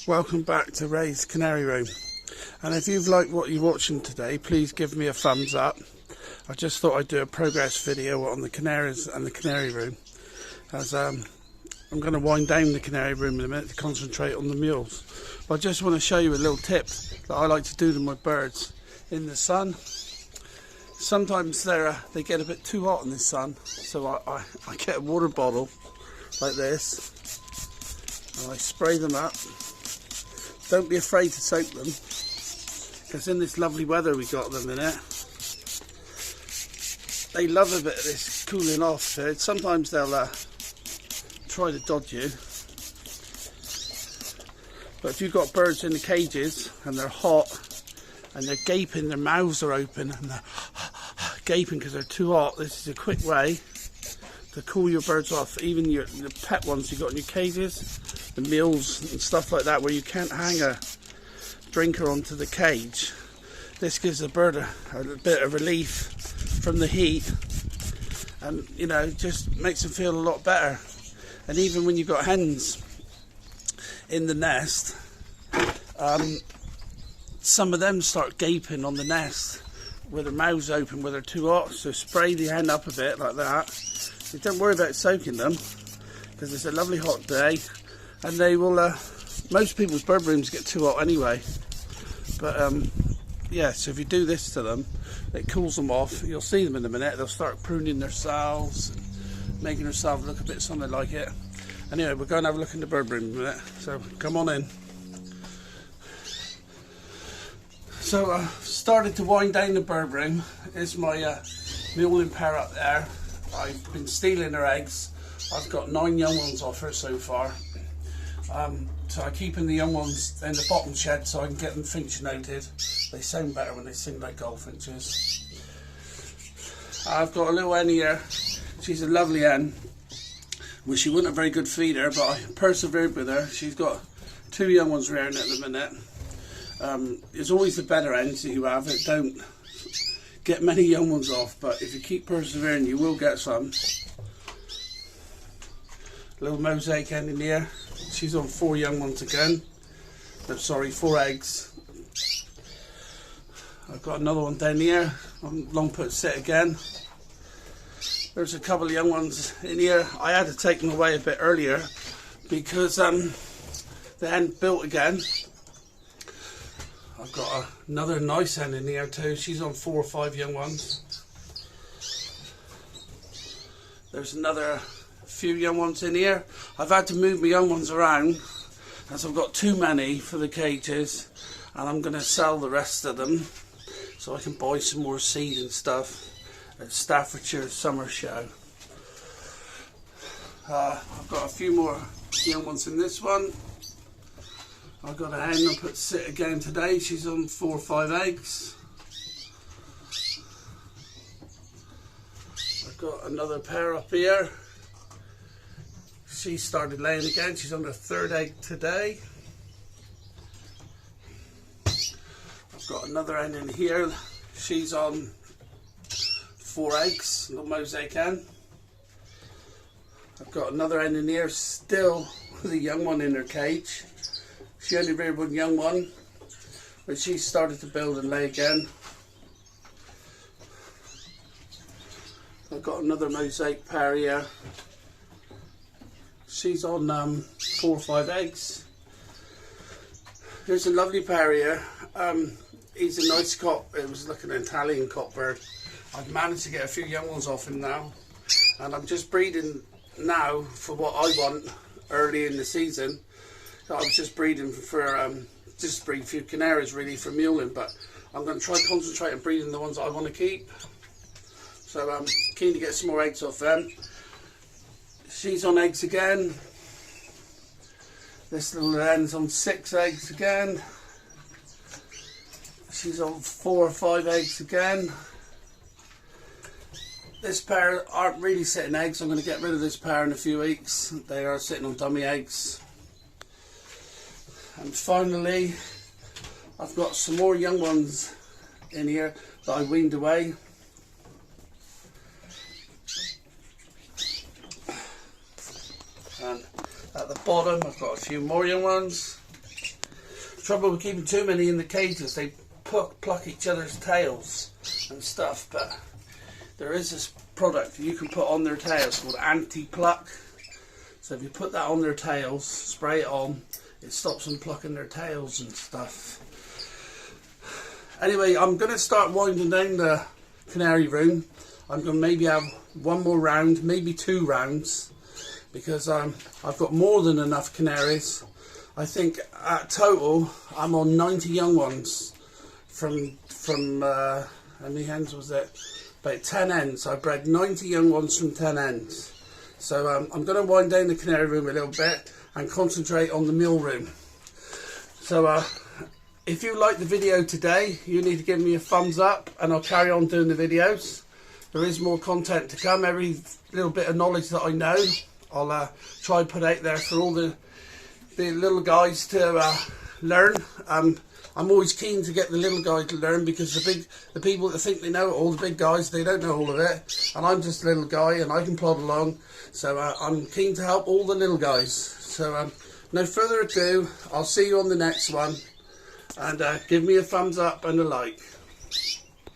Welcome back to Ray's Canary Room, and if you've liked what you're watching today, please give me a thumbs up. I just thought I'd do a progress video on the canaries and the canary room, as I'm going to wind down the canary room in a minute to concentrate on the mules. But I just want to show you a little tip that I like to do to my birds in the sun. Sometimes they get a bit too hot in the sun, so I get a water bottle like this and I spray them up. Don't be afraid to soak them, because in this lovely weather we got at the minute, they love a bit of this cooling off. Sometimes they'll try to dodge you, but if you've got birds in the cages and they're hot and they're gaping, their mouths are open and they're gaping because they're too hot, this is a quick way to cool your birds off. Even the pet ones you got in your cages, the mules and stuff like that, where you can't hang a drinker onto the cage. This gives the bird a bit of relief from the heat, and just makes them feel a lot better. And even when you've got hens in the nest, some of them start gaping on the nest with their mouths open, where they're too hot. So spray the hen up a bit like that. So don't worry about soaking them, because it's a lovely hot day, and they will most people's bird rooms get too hot anyway, but yeah, so if you do this to them, it cools them off. You'll see them in a minute, they'll start pruning themselves and making themselves look a bit something like it. Anyway, we're going to have a look in the bird room in a minute, so come on in. So I started to wind down the bird room. Here's my muley pair up there. I've been stealing her eggs. I've got 9 young ones off her so far. So I'm keeping the young ones in the bottom shed so I can get them finch noted. They sound better when they sing like goldfinches. I've got a little hen here. She's a lovely hen. Well, she wasn't a very good feeder, but I persevered with her. She's got 2 young ones rearing at the minute. It's always the better hens that you have. It don't get many young ones off, but if you keep persevering, you will get some. Little mosaic hen in here. She's on 4 young ones again. No, sorry, 4 eggs. I've got another one down here. I'm long put sit again. There's a couple of young ones in here. I had to take them away a bit earlier because the hen built again. I've got another nice hen in here too. She's on 4 or 5 young ones. There's another few young ones in here. I've had to move my young ones around as I've got too many for the cages, and I'm going to sell the rest of them so I can buy some more seed and stuff at Staffordshire summer show. I've got a few more young ones in this one. I've got a hen I put sit again today. She's on 4 or 5 eggs. I've got another pair up here. She started laying again. She's on her 3rd egg today. I've got another hen in here. She's on 4 eggs, little mosaic hen. I've got another hen in here still with a young one in her cage. She only reared 1 young one, but she started to build and lay again. I've got another mosaic pair here. She's on 4 or 5 eggs. Here's a lovely pair here. He's a nice cock. It was like an Italian cockbird. I've managed to get a few young ones off him now, and I'm just breeding now for what I want early in the season. So I was just breeding for just breed a few canaries really for muling, but I'm going to try concentrate on breeding the ones that I want to keep. So I'm keen to get some more eggs off them. She's on eggs again. This little hen's on 6 eggs again. She's on 4 or 5 eggs again. This pair aren't really sitting eggs. I'm going to get rid of this pair in a few weeks. They are sitting on dummy eggs. And finally, I've got some more young ones in here that I weaned away. And at the bottom I've got a few more young ones. trouble with keeping too many in the cages, they pluck each other's tails and stuff, but there is this product you can put on their tails called anti-pluck. So if you put that on their tails, spray it on, it stops them plucking their tails and stuff. Anyway, I'm going to start winding down the canary room. I'm going to maybe have one more round, maybe 2 rounds, because I've got more than enough canaries. I think at total I'm on 90 young ones from how many hens was it? About 10 hens. I bred 90 young ones from 10 hens. So I'm going to wind down the canary room a little bit and concentrate on the meal room. So if you like the video today, you need to give me a thumbs up and I'll carry on doing the videos. There is more content to come. Every little bit of knowledge that I know, I'll try and put out there for all the little guys to learn. I'm always keen to get the little guy to learn, because the people that think they know it all, the big guys, they don't know all of it, and I'm just a little guy and I can plod along. So I'm keen to help all the little guys. So no further ado, I'll see you on the next one, and give me a thumbs up and a like.